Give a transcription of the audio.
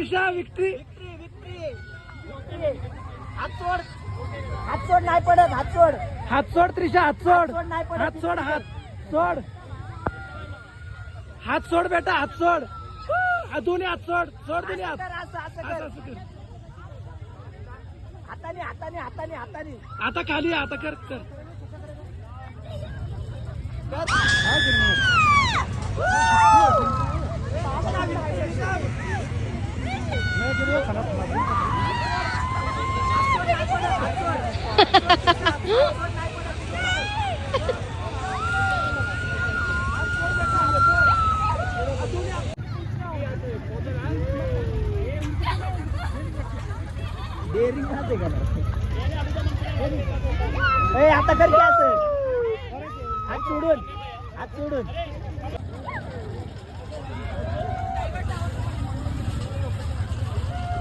Trisha victory. हात सोड, हात सोड, नाही पडत, हात सोड, हात सोड त्रिशा, हात सोड, नाही पडत, हात सोड, हात सोड, हात सोड बेटा, हात सोड, दोन्ही हात सोड, सोड दोन्ही हात. असं असं कर. हाताने हाताने हाताने हाताने आता खाली आता कर कर. डेअरिंग राहते का आता कर की असं हात सोडून, हात सोडून